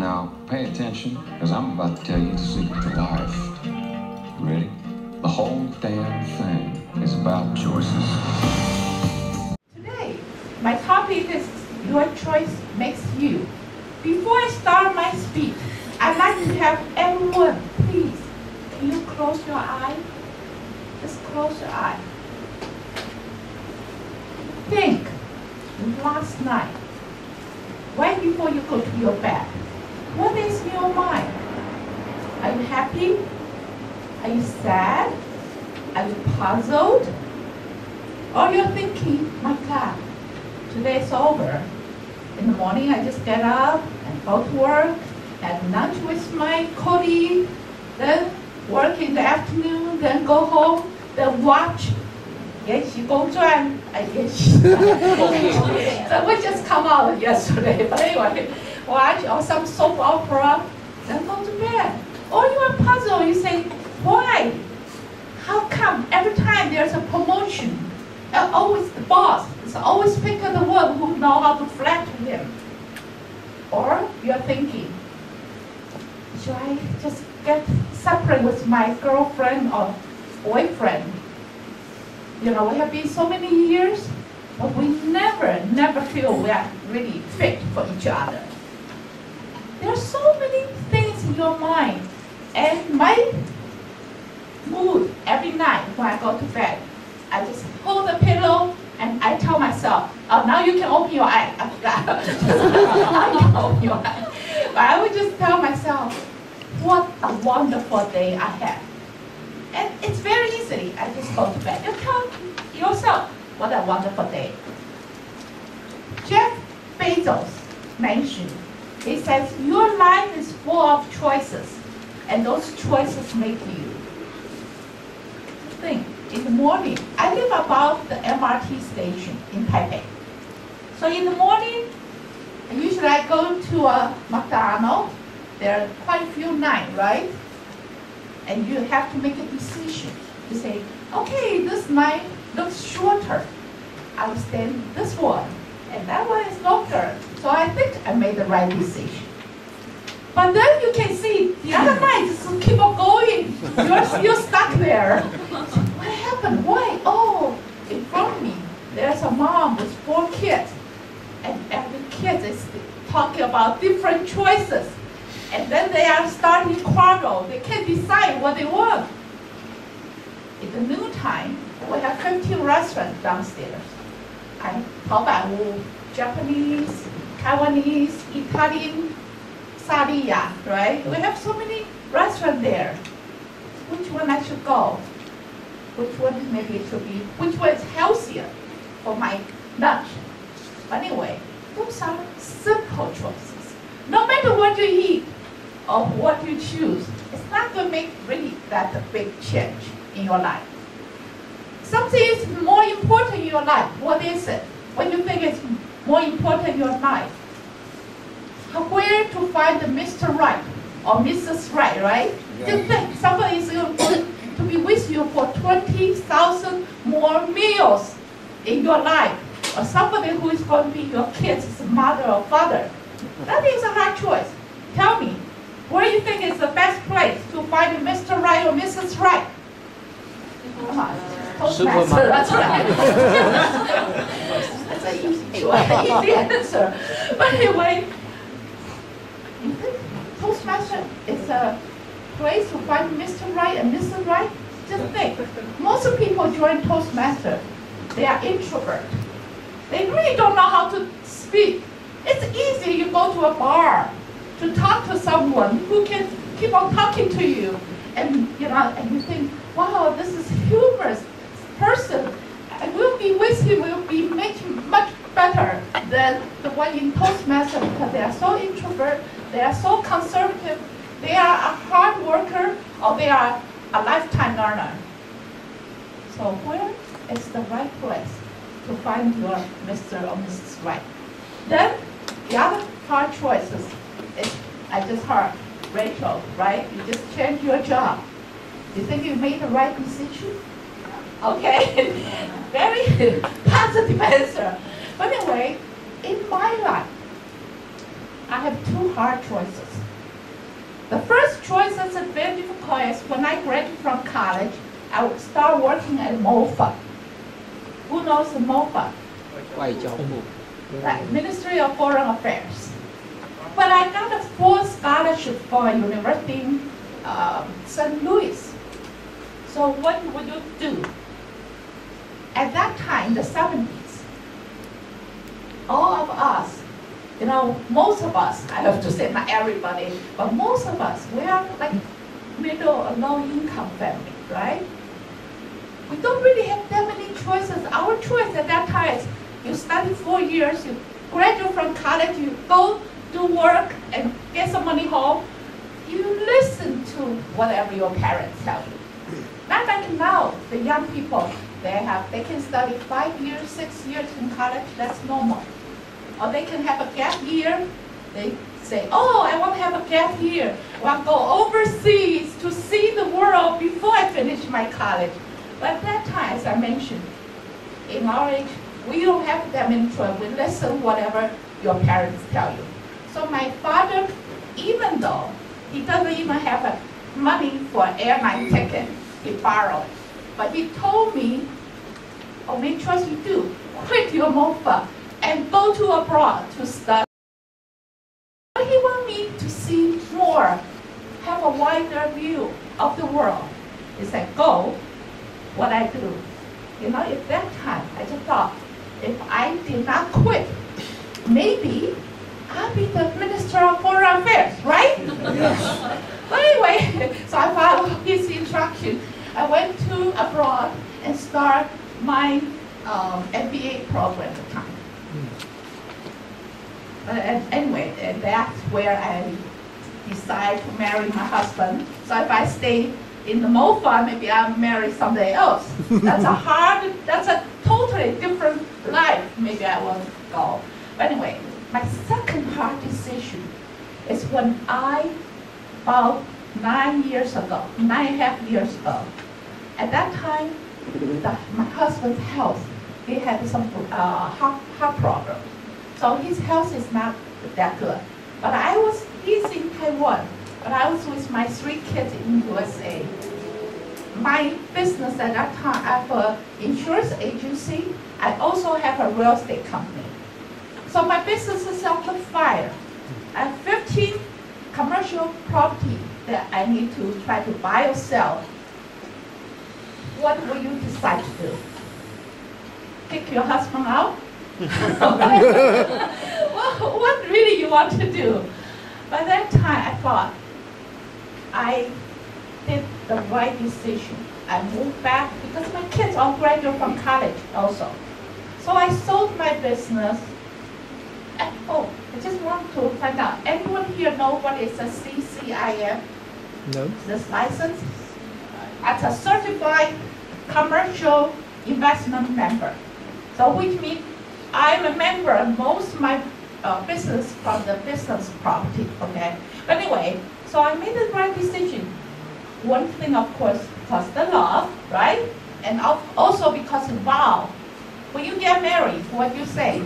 Now, pay attention, because I'm about to tell you the secret to life. Ready? The whole damn thing is about choices. Today, my topic is Your Choice Makes You. Before I start my speech, I'd like to have everyone, please, can you close your eye? Just close your eye. Think, last night, right before you go to your bed, what is in your mind? Are you happy? Are you sad? Are you puzzled? Or you're thinking, my God, today's over. In the morning, I just get up and go to work, have lunch with my colleague, then work in the afternoon, then go home, then watch 延禧公传, so we just come out yesterday, but anyway, watch or some soap opera, then go to bed. Or you are puzzled, you say, why? How come every time there's a promotion, always the boss is always picking the one who know how to flatter him? Or you're thinking, should I just get separate with my girlfriend or boyfriend? You know, we have been so many years, but we never feel we are really fit for each other. There are so many things in your mind, and my mood every night when I go to bed, I just hold the pillow and I tell myself, oh, now you can open your eye. I forgot. Now you can open your eye. But I would just tell myself, what a wonderful day I had. And it's very easy. I just go to bed. You tell yourself, what a wonderful day. Jeff Bezos mentioned, he says, your life is full of choices, and those choices make you. Think, in the morning, I live above the MRT station in Taipei. So in the morning, usually I go to a McDonald's. There are quite a few nights, right? And you have to make a decision. You say, okay, this night looks shorter. I will stand this one, and that one is longer. So I think I made the right decision. But then you can see the other nights keep on going. You're still stuck there. What happened? Why? Oh, in front of me, there's a mom with 4 kids. And every kid is talking about different choices. And then they are starting quarrel. They can't decide what they want. In the noontime, we have 15 restaurants downstairs. And Taobao, Japanese, Taiwanese, Italian, Sadia, right? We have so many restaurants there. Which one I should go? Which one maybe it should be? Which one is healthier for my lunch? But anyway, those are simple choices. No matter what you eat or what you choose, it's not going to make really that big change in your life. Something is more important in your life. What is it? What do you think is more important in your life? Where to find the Mr. Right or Mrs. Right, right? Yeah. You think somebody is going to be with you for 20,000 more meals in your life, or somebody who is going to be your kid's mother or father. That is a hard choice. Tell me, where do you think is the best place to find a Mr. Right or Mrs. Right? Come on, Toastmaster, that's right. That's an easy answer. But anyway, you think Toastmaster is a place to find Mr. Right and Mrs. Right? Just think, most of people join Toastmaster, they are introverts. They really don't know how to speak. It's easy, you go to a bar to talk to someone who can keep on talking to you. And you know, and you think, wow, this is humorous person. And we'll be with him, we'll be much better than the one in Toastmaster, because they are so introvert, they are so conservative, they are a hard worker, or they are a lifetime learner. So where is the right place to find your Mr. or Mrs. Right? Then the other hard choices is, I just heard, Rachel, right? You just changed your job. You think you made the right decision? Okay, very positive answer. But anyway, in my life, I have two hard choices. The first choice is very difficult is when I graduate from college, I would start working at MOFA. Who knows the MOFA? Right, Ministry of Foreign Affairs. But I got a full scholarship for a university in St. Louis. So what would you do? At that time, the 70s, all of us, most of us, I have to say not everybody, but most of us, we are like middle or low income family, right? We don't really have that many choices. Our choice at that time is you study 4 years, you graduate from college, you go do work and get some money home. You listen to whatever your parents tell you. Not like now, the young people, they can study 5 years, 6 years in college, that's normal. Or they can have a gap year. They say, oh, I want to have a gap year. I want to go overseas to see the world before I finish my college. But at that time, as I mentioned, in our age, we don't have that many choices. We listen whatever your parents tell you. So my father, even though he doesn't even have money for an airline ticket, he borrowed. But he told me, only choice you do, quit your MOFA and go to abroad to study. He want me to see more, have a wider view of the world. He said, go, what I do. At that time, I just thought, if I did not quit, maybe I'll be the Minister of Foreign Affairs, right? Yes. But anyway, so I followed his instruction. I went to abroad and started my MBA program at the time. Anyway, that's where I decided to marry my husband. So if I stay in the MOFA, maybe I'll marry somebody else. That's a totally different life. Maybe I won't go. But anyway, my second hard decision is when about 9.5 years ago, at that time, my husband's health, he had some heart problem. So his health is not that good. But he's in Taiwan, but I was with my 3 kids in USA. My business at that time, I have an insurance agency. I also have a real estate company. So my business is on the fire. I have 15 commercial property that I need to try to buy or sell. What will you decide to do? Kick your husband out? What really you want to do? By that time, I thought I did the right decision. I moved back because my kids all graduated from college also. So I sold my business. And, I just want to find out, anyone here know what is a CCIM? No. This license? It's a certified commercial investment member. So which means I'm a member of most of my business from the business property, okay? But anyway, so I made the right decision. One thing, of course, because the love, right? And also because, wow, when you get married, what do you say?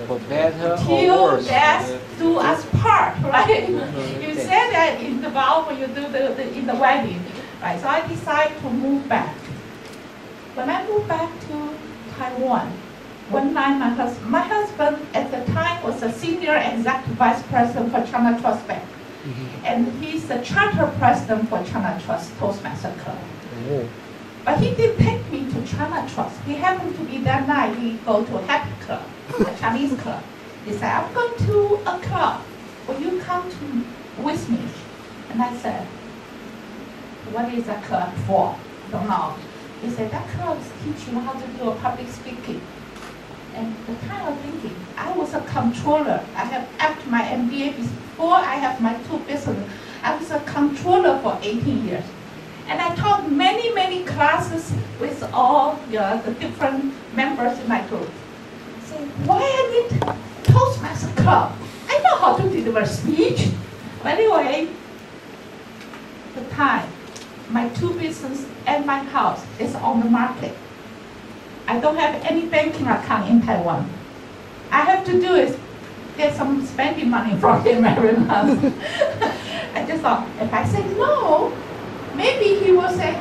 For better Till or worse. death do us part, right? You say that in the vow when you do in the wedding, right? So I decided to move back. When I moved back to Taiwan, one night my husband at the time was a senior executive vice president for China Trust Bank. And he's the charter president for China Trust Toastmaster Club. But he didn't take me to China Trust. He happened to be that night, he go to Happy Club, a Chinese club. He said, I'm going to a club. Will you come with me? And I said, what is that club for? I don't know. He said, that club is teach you how to do a public speaking. And the time I was thinking, I was a controller. After my MBA, before I have my 2 businesses, I was a controller for 18 years. And I taught many, many classes with all the different members in my group. I said, why I need Toastmaster Club? I know how to deliver speech. But anyway, the time, my 2 businesses and my house is on the market. I don't have any banking account in Taiwan. I have to do is get some spending money from him every month. I just thought, if I say no, maybe he will say,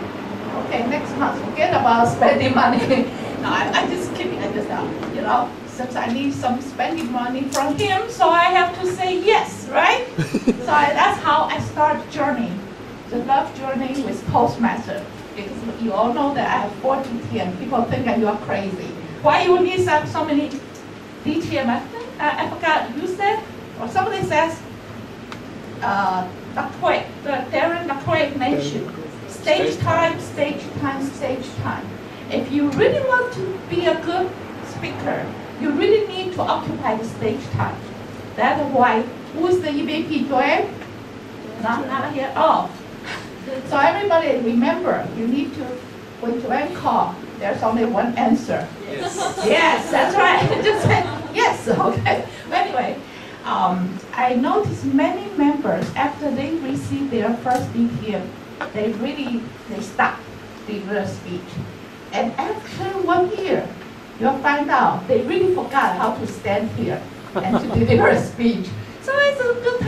okay, next month, forget about spending money. No, I'm just kidding. I just thought, you know, since I need some spending money from him, so I have to say yes, right? So that's how I start journey, the love journey with Toastmaster. Because you all know that I have 4 DTM. People think that you are crazy. Why you need so many DTM? I forgot who said, or somebody says, Darren McQuaid mentioned, stage time, stage time, stage time. If you really want to be a good speaker, you really need to occupy the stage time. That's why, who's the EVP, Joanne? Not here, oh. So everybody remember, you need to, when Joanne calls, there's only one answer. Yes. Yes, that's right. Just say yes, okay. But anyway, I noticed many members, after they receive their first DTM, they stop the speech. And after 1 year, you'll find out they really forgot how to stand here and to deliver a speech. So it's a good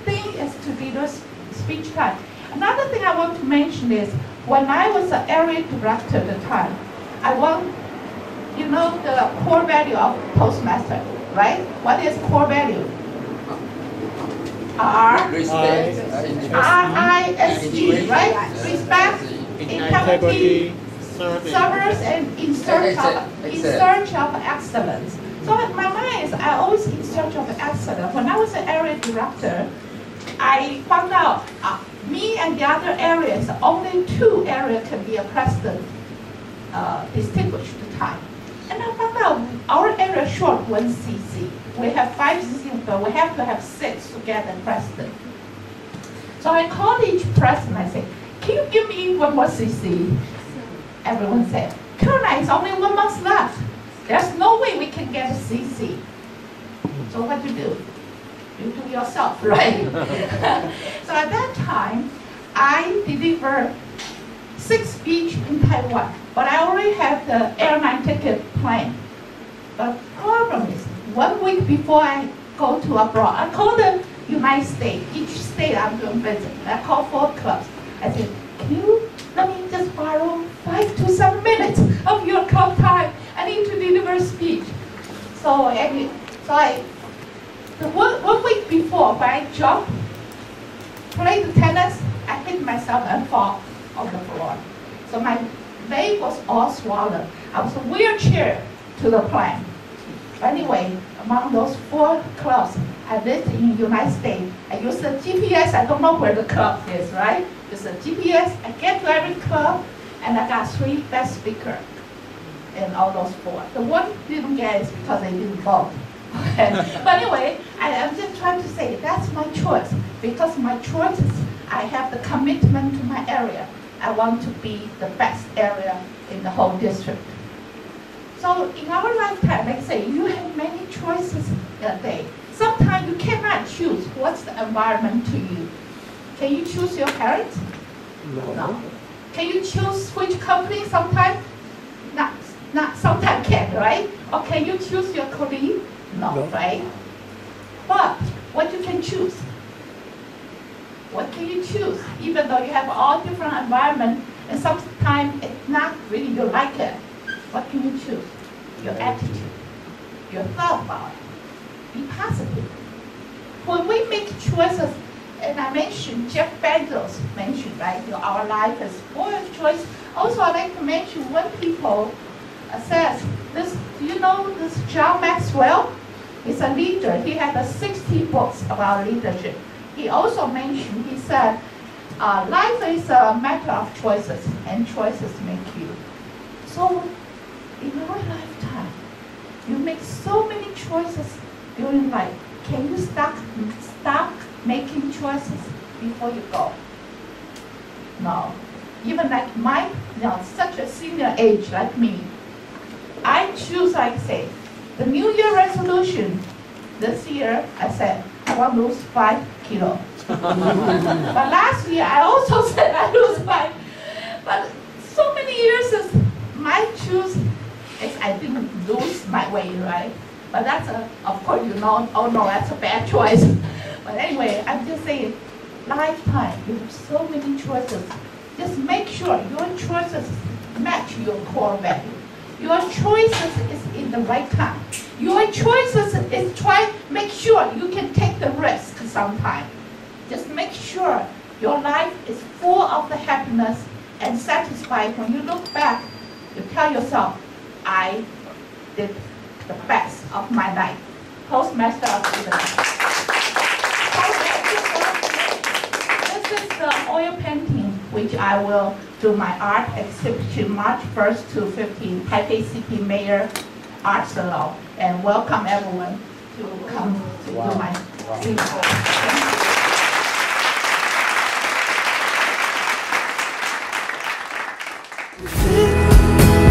thing is to deliver speech time. Another thing I want to mention is, when I was an area director at the time, I want, you know, the core value of Toastmaster, right? What is core value? R-I-S-E, right? Respect, integrity, service, and in search of excellence. So in my mind is, I always in search of excellence. When I was an area director, I found out me and the other areas, only 2 areas can be a president distinguished time. And I found out our area short 1 CC. We have 5 CC, but we have to have 6 to get a president. So I called each president, I said, can you give me 1 more CC? Everyone said, Caroline, it's only 1 month left. There's no way we can get a CC. So what do? You do yourself, right? So at that time, I delivered 6 speeches in Taiwan, but I already have the airline ticket planned. But the problem is, 1 week before I go to abroad, I call the United States, each state I'm going to visit. I call 4 clubs. I said, can you let me just borrow 5 to 7 minutes of your club time? I need to deliver a speech. So the 1 week before, when I jump, play the tennis, I hit myself and fall on the floor. So my leg was all swollen. I was in a wheelchair to the plane. Anyway, among those 4 clubs I lived in the United States, I use the GPS. I don't know where the club is, right? Use the GPS. I get to every club, and I got 3 best speakers in all those 4. The one didn't get it because they didn't vote. Okay. But anyway, I'm just trying to say that's my choice. Because my choice is, I have the commitment to my area. I want to be the best area in the whole district. So in our lifetime, like I say, you have many choices in a day. Sometimes you cannot choose what's the environment to you. Can you choose your parents? No. Can you choose which company sometimes? Not sometimes can, right? Or can you choose your colleague? No, right? But what you can choose? What can you choose? Even though you have all different environment, and sometimes it's not really you like it. What can you choose? Your attitude, your thought about it. Be positive. When we make choices, and I mentioned Jeff Bezos mentioned, right? Our life is full of choice. Also, I'd like to mention when people says this. Do you know this John Maxwell? He's a leader. He had 60 books about leadership. He also mentioned, he said, life is a matter of choices, and choices make you. So, in our lifetime, you make so many choices during life. Can you stop making choices before you go? No. Even like such a senior age like me, I choose, like say, the New Year resolution. This year, I said, I want to lose 5 kilos. But last year, I also said I lose 5. But so many years, my choose is I didn't lose my weight, right? But that's of course you know, oh no, that's a bad choice. But anyway, I'm just saying, lifetime, you have so many choices. Just make sure your choices match your core value. Your choices is in the right time. Your choices is make sure you can take the risk sometime. Just make sure your life is full of the happiness and satisfied. When you look back, you tell yourself, I did the best of my life. Postmaster of Dividends. This is the oil painting, which I will do my art exhibition March 1st to 15th, Taipei City Mayor Art Salon. And welcome everyone to come to do my exhibition.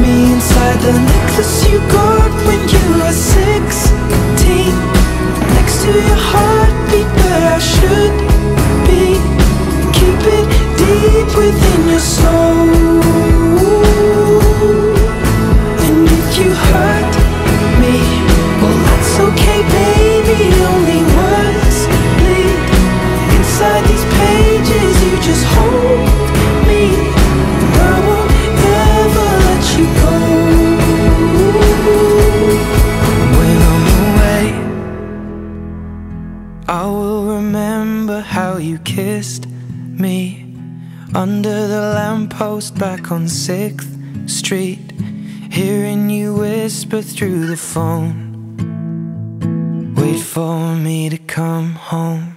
Me inside the necklace you got when you were 16, next to your heartbeat where I should be. Keep it deep within your soul. And if you hurt me, well that's okay baby, only words bleed inside these pages. You just hold me, I won't ever let you go. When I'm away, I will remember how you kissed me under the lamppost back on 6th Street, hearing you whisper through the phone, wait for me to come home.